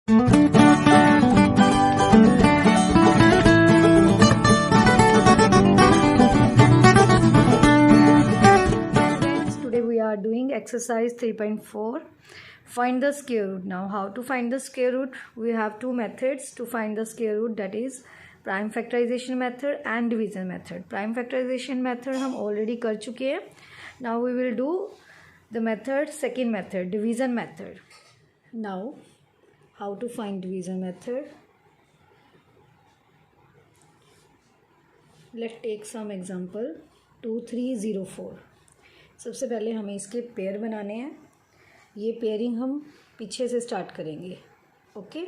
Today we are doing exercise 3.4. Find the square root. Now how to find the square root? We have two methods to find the square root, that is prime factorization method and division method. Prime factorization method हम already कर चुके हैं. Now we will do the second method, division method. Now how to find division method? Let's take some example. 2304. सबसे पहले हमें इसके pair बनाने हैं. ये पेयरिंग हम पीछे से स्टार्ट करेंगे. ओके,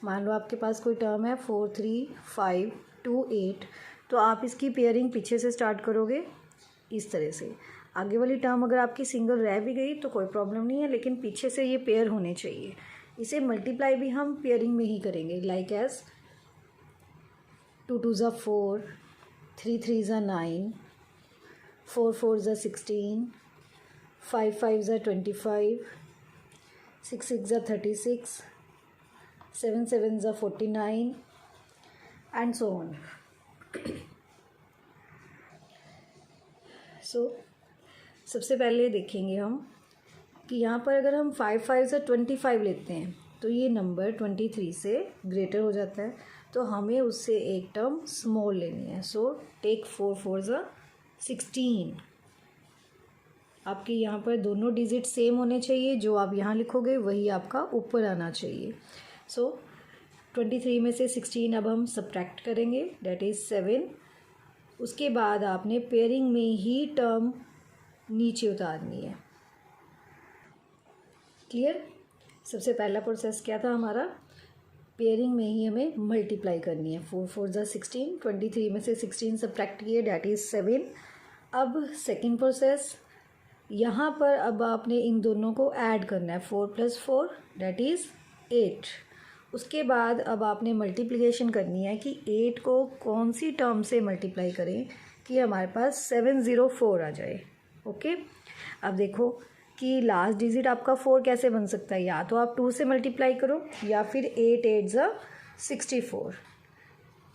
मान लो आपके पास कोई टर्म है 4 3 5 2 8, तो आप इसकी पेयरिंग पीछे से स्टार्ट करोगे इस तरह से. आगे वाली टर्म अगर आपकी सिंगल रह भी गई तो कोई प्रॉब्लम नहीं है, लेकिन पीछे से ये पेयर होने चाहिए. इसे मल्टीप्लाई भी हम पेयरिंग में ही करेंगे, लाइक एज 2 2 ज़ा 4, 3 3 ज़ा 9, 4 4 ज़ा 16, 5 5 ज़ा 25, 6 6 ज़ा 36, 7 7 ज़ा 49 एंड सो ऑन. सो सबसे पहले देखेंगे हम कि यहाँ पर अगर हम 5 5 ज़ा 25 लेते हैं तो ये नंबर 23 से ग्रेटर हो जाता है, तो हमें उससे एक टर्म स्मॉल लेनी है. सो टेक 4 4 ज़ा 16. आपके यहाँ पर दोनों डिजिट सेम होने चाहिए, जो आप यहाँ लिखोगे वही आपका ऊपर आना चाहिए. सो 23 में से 16 अब हम सब्ट्रैक्ट करेंगे, डेट इज़ 7. उसके बाद आपने पेयरिंग में ही टर्म नीचे उतारनी है. क्लियर? सबसे पहला प्रोसेस क्या था हमारा? पेयरिंग में ही हमें मल्टीप्लाई करनी है. 4 4 ज़ा 16, 23 में से 16 सब्ट्रैक्ट किए, डेट इज़ 7. अब सेकेंड प्रोसेस, यहाँ पर अब आपने इन दोनों को ऐड करना है. 4 + 4 डेट इज़ 8. उसके बाद अब आपने मल्टीप्लिकेशन करनी है कि 8 को कौन सी टर्म से मल्टीप्लाई करें कि हमारे पास 704 आ जाए. ओके, अब देखो कि लास्ट डिजिट आपका 4 कैसे बन सकता है. या तो आप 2 से मल्टीप्लाई करो या फिर 8 8 ज़ा 64.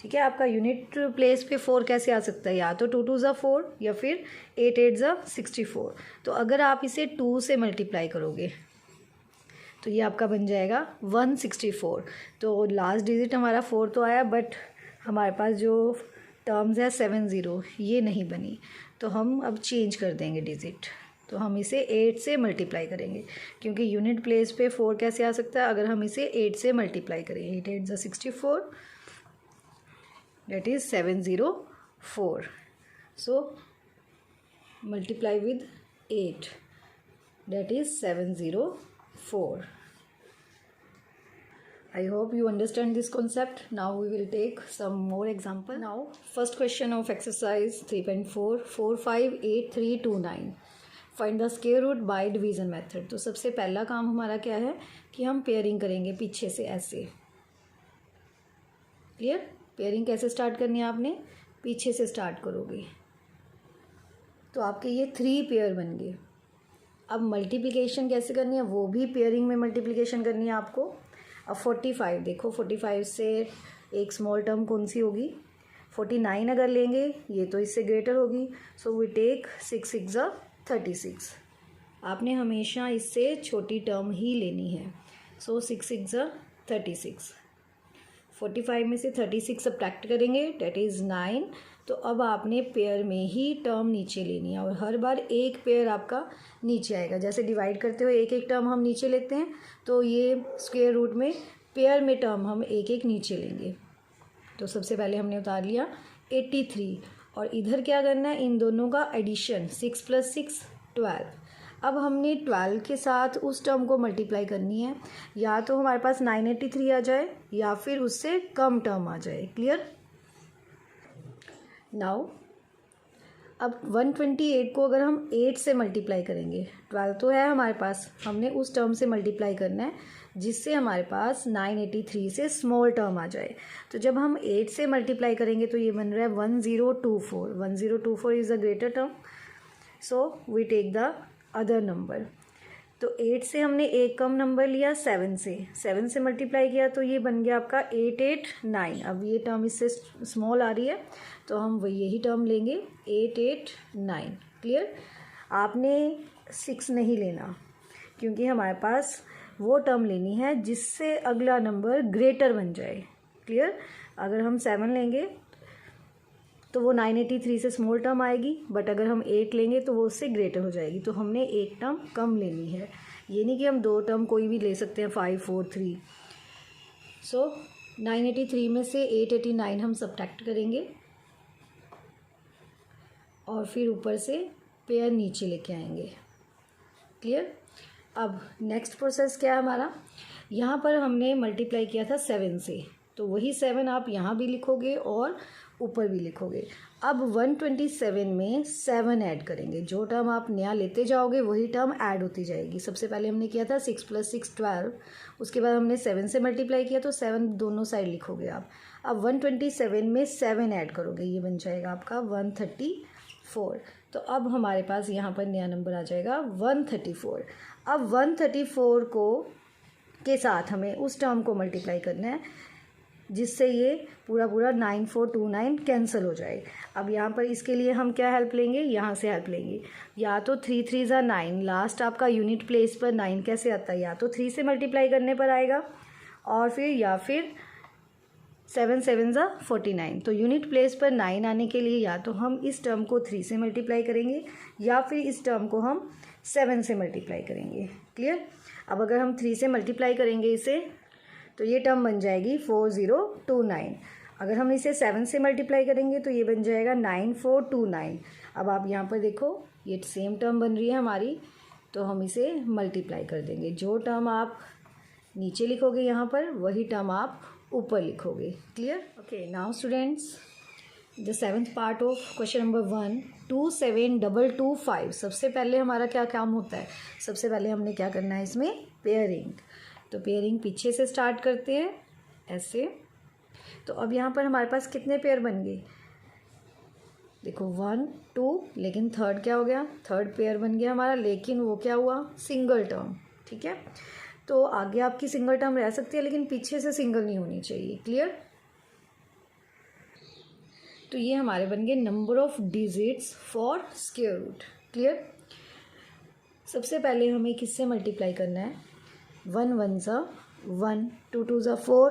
ठीक है, आपका यूनिट प्लेस पे 4 कैसे आ सकता है? या तो 2 2 ज़ा 4 या फिर 8 8 ज़ा 64. तो अगर आप इसे 2 से मल्टीप्लाई करोगे तो ये आपका बन जाएगा 164. तो लास्ट डिजिट हमारा 4 तो आया, बट हमारे पास जो टर्म्स है 70 ये नहीं बनी, तो हम अब चेंज कर देंगे डिजिट. तो हम इसे 8 से मल्टीप्लाई करेंगे, क्योंकि यूनिट प्लेस पे 4 कैसे आ सकता है? अगर हम इसे 8 से मल्टीप्लाई करें. 8 8 ज़ा 64, that is 704. So multiply with 8, that is 704. I hope you understand this concept. Now we will take some more example. Now first question of exercise 3.4, 4 5 8 3 2 9. Find the square root by division method. तो सबसे पहला काम हमारा क्या है कि हम pairing करेंगे पीछे से ऐसे. क्लियर? पेयरिंग कैसे स्टार्ट करनी है? आपने पीछे से स्टार्ट करोगे तो आपके ये 3 पेयर बन गए. अब मल्टीप्लिकेशन कैसे करनी है? वो भी पेयरिंग में मल्टीप्लिकेशन करनी है आपको. अब 45 देखो, 45 से एक स्मॉल टर्म कौन सी होगी? 49 अगर लेंगे ये तो इससे ग्रेटर होगी. सो वी टेक 6 6 ज़ा 36. आपने हमेशा इससे छोटी टर्म ही लेनी है. सो 6 6 ज़ा 36. 45 में से 36 सब्ट्रैक्ट करेंगे, डेट इज़ 9. तो अब आपने पेयर में ही टर्म नीचे लेनी है, और हर बार एक पेयर आपका नीचे आएगा. जैसे डिवाइड करते हुए एक एक टर्म हम नीचे लेते हैं, तो ये स्क्वायर रूट में पेयर में टर्म हम एक एक नीचे लेंगे. तो सबसे पहले हमने उतार लिया 83, और इधर क्या करना है? इन दोनों का एडिशन, 6 + 6 12. अब हमने 12 के साथ उस टर्म को मल्टीप्लाई करनी है. या तो हमारे पास 983 आ जाए या फिर उससे कम टर्म आ जाए. क्लियर? नाउ अब 128 को अगर हम 8 से मल्टीप्लाई करेंगे, 12 तो है हमारे पास, हमने उस टर्म से मल्टीप्लाई करना है जिससे हमारे पास 983 से स्मॉल टर्म आ जाए. तो जब हम 8 से मल्टीप्लाई करेंगे तो ये बन रहा है 1024. 1024 is a greater term. So we take the other number. तो 8 से हमने एक कम नंबर लिया 7 से मल्टीप्लाई किया तो ये बन गया आपका 889। अब ये टर्म इससे स्मॉल आ रही है तो हम वही यही टर्म लेंगे 889। क्लियर। आपने 6 नहीं लेना क्योंकि हमारे पास वो टर्म लेनी है जिससे अगला नंबर ग्रेटर बन जाए। क्लियर। अगर हम 7 लेंगे तो वो 983 से स्मॉल टर्म आएगी, बट अगर हम 8 लेंगे तो वो उससे ग्रेटर हो जाएगी। तो हमने एक टर्म कम लेनी है। ये नहीं कि हम दो टर्म कोई भी ले सकते हैं 5 4 3। सो 983 में से 889 हम सब्ट्रैक्ट करेंगे और फिर ऊपर से पेयर नीचे लेके आएंगे। क्लियर। अब नेक्स्ट प्रोसेस क्या है हमारा, यहाँ पर हमने मल्टीप्लाई किया था 7 से, तो वही 7 आप यहाँ भी लिखोगे और ऊपर भी लिखोगे। अब 127 में 7 ऐड करेंगे। जो टर्म आप नया लेते जाओगे वही टर्म ऐड होती जाएगी। सबसे पहले हमने किया था 6 + 6 12, उसके बाद हमने 7 से मल्टीप्लाई किया तो 7 दोनों साइड लिखोगे आप। अब 127 में 7 ऐड करोगे, ये बन जाएगा आपका 134। तो अब हमारे पास यहाँ पर नया नंबर आ जाएगा 134। अब 134 के साथ हमें उस टर्म को मल्टीप्लाई करना है जिससे ये पूरा 9429 कैंसिल हो जाए। अब यहाँ पर इसके लिए हम क्या हेल्प लेंगे, यहाँ से हेल्प लेंगे। या तो 3 3 = 9, लास्ट आपका यूनिट प्लेस पर 9 कैसे आता है, या तो 3 से मल्टीप्लाई करने पर आएगा और फिर 7 7 = 49। तो यूनिट प्लेस पर 9 आने के लिए या तो हम इस टर्म को 3 से मल्टीप्लाई करेंगे या फिर इस टर्म को हम 7 से मल्टीप्लाई करेंगे। क्लियर। अब अगर हम 3 से मल्टीप्लाई करेंगे इसे तो ये टर्म बन जाएगी 4029। अगर हम इसे 7 से मल्टीप्लाई करेंगे तो ये बन जाएगा 9429। अब आप यहाँ पर देखो ये सेम टर्म बन रही है हमारी, तो हम इसे मल्टीप्लाई कर देंगे। जो टर्म आप नीचे लिखोगे यहाँ पर वही टर्म आप ऊपर लिखोगे। Clear. Okay, now students the 7th part of question number 1, 27225। सबसे पहले हमारा क्या काम होता है, सबसे पहले हमने क्या करना है इसमें पेयरिंग। तो पेयरिंग पीछे से स्टार्ट करते हैं ऐसे। तो अब यहाँ पर हमारे पास कितने पेयर बन गए, देखो 1 2, लेकिन थर्ड क्या हो गया, थर्ड पेयर बन गया हमारा, लेकिन वो क्या हुआ, सिंगल टर्म। ठीक है। तो आगे आपकी सिंगल टर्म रह सकती है लेकिन पीछे से सिंगल नहीं होनी चाहिए। क्लियर। तो ये हमारे बन गए number of digits for square root. Clear. सबसे पहले हमें किससे मल्टीप्लाई करना है, 1 1 = 1, 2 2 = 4।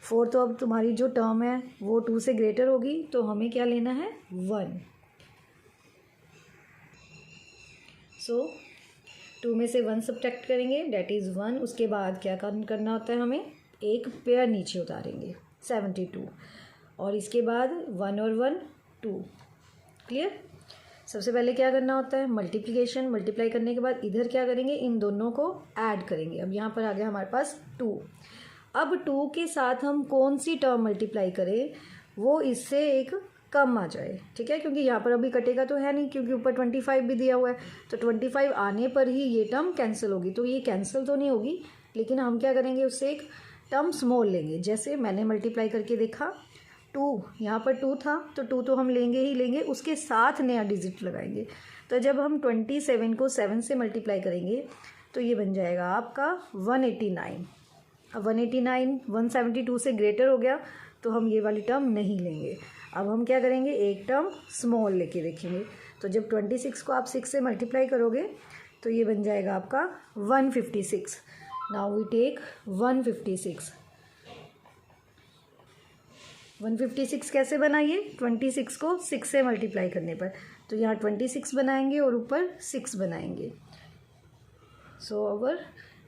4 तो अब तुम्हारी जो टर्म है वो 2 से ग्रेटर होगी, तो हमें क्या लेना है 1। सो 2 में से 1 सब्ट्रैक्ट करेंगे, डेट इज़ 1। उसके बाद क्या करना होता है, हमें एक पेयर नीचे उतारेंगे 72, और इसके बाद 1 और 1 2। क्लियर। सबसे पहले क्या करना होता है, मल्टीप्लिकेशन। मल्टीप्लाई करने के बाद इधर क्या करेंगे, इन दोनों को ऐड करेंगे। अब यहाँ पर आ गया हमारे पास 2। अब 2 के साथ हम कौन सी टर्म मल्टीप्लाई करें वो इससे एक कम आ जाए। ठीक है, क्योंकि यहाँ पर अभी कटेगा तो है नहीं, क्योंकि ऊपर 25 भी दिया हुआ है। तो 25 आने पर ही ये टर्म कैंसिल होगी, तो ये कैंसिल तो नहीं होगी, लेकिन हम क्या करेंगे, उससे एक टर्म स्मॉल लेंगे। जैसे मैंने मल्टीप्लाई करके देखा, 2 यहाँ पर 2 था तो 2 तो हम लेंगे ही लेंगे, उसके साथ नया डिजिट लगाएंगे। तो जब हम 27 को 7 से मल्टीप्लाई करेंगे तो ये बन जाएगा आपका 189। अब 189 172 से ग्रेटर हो गया तो हम ये वाली टर्म नहीं लेंगे। अब हम क्या करेंगे, एक टर्म स्मॉल लेके देखेंगे। तो जब 26 को आप 6 से मल्टीप्लाई करोगे तो ये बन जाएगा आपका 156। Now we take 156। 156 कैसे बनाइए, 26 को 6 से मल्टीप्लाई करने पर, तो यहाँ 26 बनाएंगे और ऊपर 6 बनाएंगे। सो अवर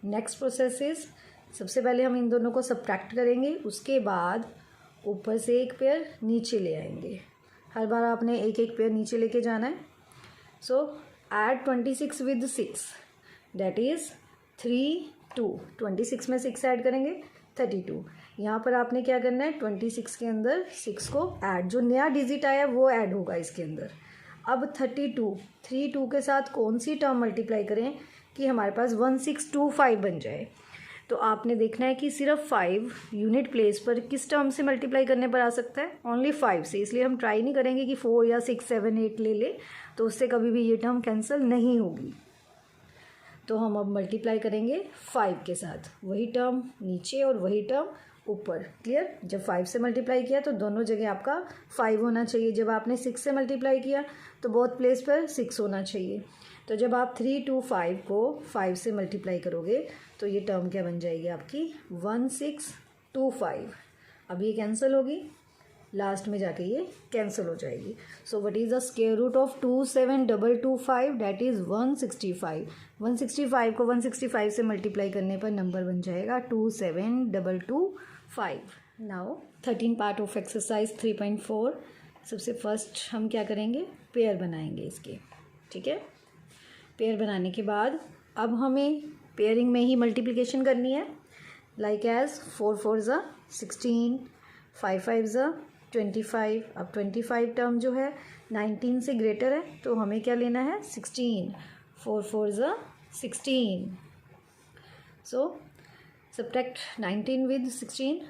नेक्स्ट प्रोसेस इज, सबसे पहले हम इन दोनों को सब्ट्रैक्ट करेंगे, उसके बाद ऊपर से एक पेयर नीचे ले आएंगे। हर बार आपने एक एक पेयर नीचे लेके जाना है। सो ऐड 26 विद 6, दैट इज़ 3 2। 26 में 6 ऐड करेंगे 32। यहाँ पर आपने क्या करना है, 26 के अंदर 6 को ऐड, जो नया डिजिट आया वो ऐड होगा इसके अंदर। अब 32, 3 2 के साथ कौन सी टर्म मल्टीप्लाई करें कि हमारे पास 1625 बन जाए। तो आपने देखना है कि सिर्फ 5 यूनिट प्लेस पर किस टर्म से मल्टीप्लाई करने पर आ सकता है, ओनली 5 से। इसलिए हम ट्राई नहीं करेंगे कि 4 या 6 7 8 ले ले, तो उससे कभी भी ये टर्म कैंसिल नहीं होगी। तो हम अब मल्टीप्लाई करेंगे 5 के साथ, वही टर्म नीचे और वही टर्म ऊपर। क्लियर? जब 5 से मल्टीप्लाई किया तो दोनों जगह आपका 5 होना चाहिए। जब आपने 6 से मल्टीप्लाई किया तो बोथ प्लेस पर 6 होना चाहिए। तो जब आप 325 को 5 से मल्टीप्लाई करोगे तो ये टर्म क्या बन जाएगी आपकी 1625। अब ये कैंसिल होगी, लास्ट में जाके ये कैंसिल हो जाएगी। So what is the square root of 27225? That is 165। 165 को 165 से मल्टीप्लाई करने पर नंबर बन जाएगा 27225। Now 13 part of exercise 3.4। सबसे फर्स्ट हम क्या करेंगे, पेयर बनाएंगे इसके। ठीक है, पेयर बनाने के बाद अब हमें पेयरिंग में ही मल्टीप्लिकेशन करनी है। लाइक एज 4 4 ज़ा 16, 5 5 ज़ा 25। अब 25 टर्म जो है 19 से ग्रेटर है तो हमें क्या लेना है 16। 4 4 ज़ा 16। सो सब्ट्रैक्ट 19 विद 16।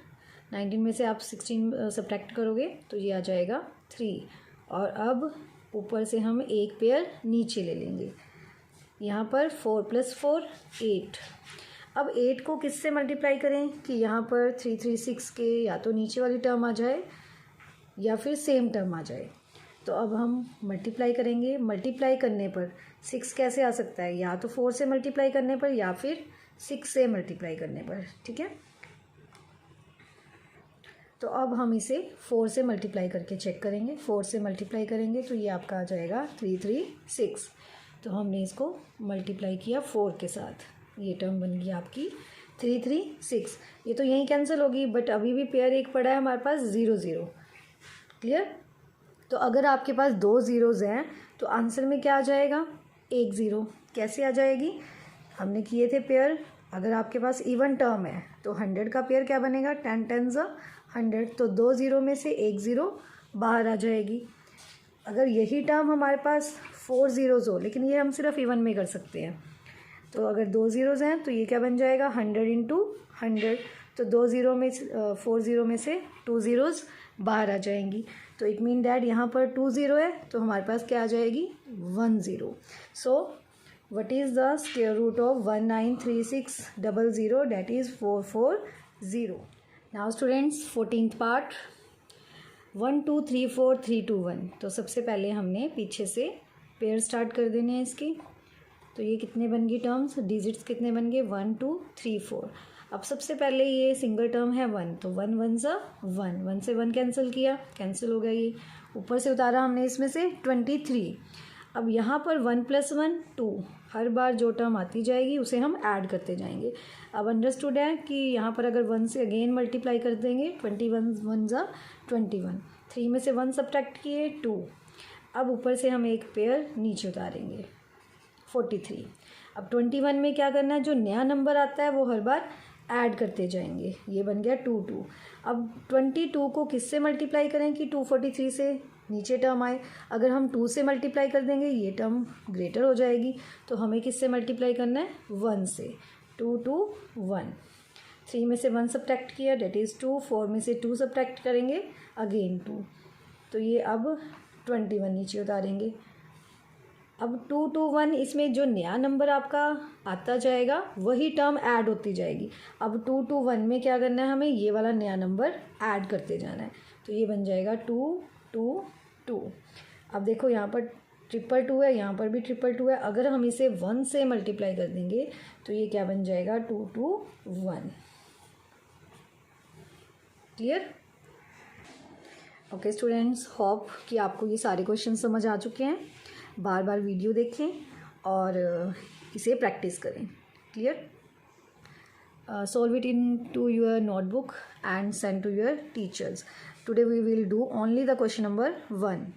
19 में से आप 16 सब्ट्रैक्ट करोगे तो ये आ जाएगा 3। और अब ऊपर से हम एक पेयर नीचे ले लेंगे। यहाँ पर 4 + 4 8। अब 8 को किससे मल्टीप्लाई करें कि यहाँ पर 336 के या तो नीचे वाली टर्म आ जाए या फिर सेम टर्म आ जाए। तो अब हम मल्टीप्लाई करेंगे। मल्टीप्लाई करने पर 6 कैसे आ सकता है, या तो 4 से मल्टीप्लाई करने पर या फिर 6 से मल्टीप्लाई करने पर। ठीक है, तो अब हम इसे 4 से मल्टीप्लाई करके चेक करेंगे। 4 से मल्टीप्लाई करेंगे तो ये आपका आ जाएगा 336। तो हमने इसको मल्टीप्लाई किया 4 के साथ, ये टर्म बन गई आपकी 336। ये तो यहीं कैंसिल होगी, बट अभी भी पेयर एक पड़ा है हमारे पास 0 0। क्लियर? तो अगर आपके पास 2 ज़ीरोज़ हैं तो आंसर में क्या आ जाएगा 1 0। कैसे आ जाएगी, हमने किए थे पेयर। अगर आपके पास इवन टर्म है तो 100 का पेयर क्या बनेगा 10 10 100। तो 2 0 में से 1 0 बाहर आ जाएगी। अगर यही टर्म हमारे पास 4 ज़ीरोज़ हो, लेकिन ये हम सिर्फ इवन में कर सकते हैं, तो अगर 2 ज़ीरोज़ हैं तो ये क्या बन जाएगा 100 × 100। तो 2 0 में 4 0 में से 2 ज़ीरोज़ बाहर आ जाएंगी। तो इट मीन डैट यहाँ पर 2 0 है तो हमारे पास क्या आ जाएगी 1 0। So what is the square root of 193600? That is 440। Now students 14th part 1 2 3 4 3 2 1। तो सबसे पहले हमने पीछे से पेयर स्टार्ट कर देने हैं इसकी। तो ये कितने बन गई टर्म्स, डिजिट्स कितने बन गए 1 2 3 4। अब सबसे पहले ये सिंगल टर्म है 1, तो 1 1 ज़ा 1, 1 से 1 कैंसिल किया, कैंसिल हो गया। ये ऊपर से उतारा हमने इसमें से 23। अब यहाँ पर 1 + 1 2, हर बार जो टर्म आती जाएगी उसे हम ऐड करते जाएंगे। अब अंडरस्टूड है कि यहाँ पर अगर 1 से अगेन मल्टीप्लाई कर देंगे 21 1 ज़ा 21। 3 में से 1 सब्ट्रैक्ट किए 2। अब ऊपर से हम एक पेयर नीचे उतारेंगे 43। अब 21 में क्या करना है, जो नया नंबर आता है वो हर बार ऐड करते जाएंगे। ये बन गया 2 2। अब 22 को किससे मल्टीप्लाई करें कि 243 से नीचे टर्म आए। अगर हम 2 से मल्टीप्लाई कर देंगे ये टर्म ग्रेटर हो जाएगी, तो हमें किससे मल्टीप्लाई करना है 1 से। 2 2 1। 3 में से 1 सब्ट्रैक्ट किया डेट इज़ 2। 4 में से 2 सब्ट्रैक्ट करेंगे अगेन 2। तो ये अब 21 नीचे उतारेंगे। अब 2 2 1, इसमें जो नया नंबर आपका आता जाएगा वही टर्म ऐड होती जाएगी। अब 2 2 1 में क्या करना है, हमें ये वाला नया नंबर ऐड करते जाना है। तो ये बन जाएगा 2 2 2। अब देखो यहाँ पर 222 है, यहाँ पर भी 222 है। अगर हम इसे 1 से मल्टीप्लाई कर देंगे तो ये क्या बन जाएगा 2 2 1। क्लियर? ओके स्टूडेंट्स, होप कि आपको ये सारे क्वेश्चन समझ आ चुके हैं। बार बार वीडियो देखें और इसे प्रैक्टिस करें। Clear? Solve it into your notebook and send to your teachers. Today we will do only the question number 1.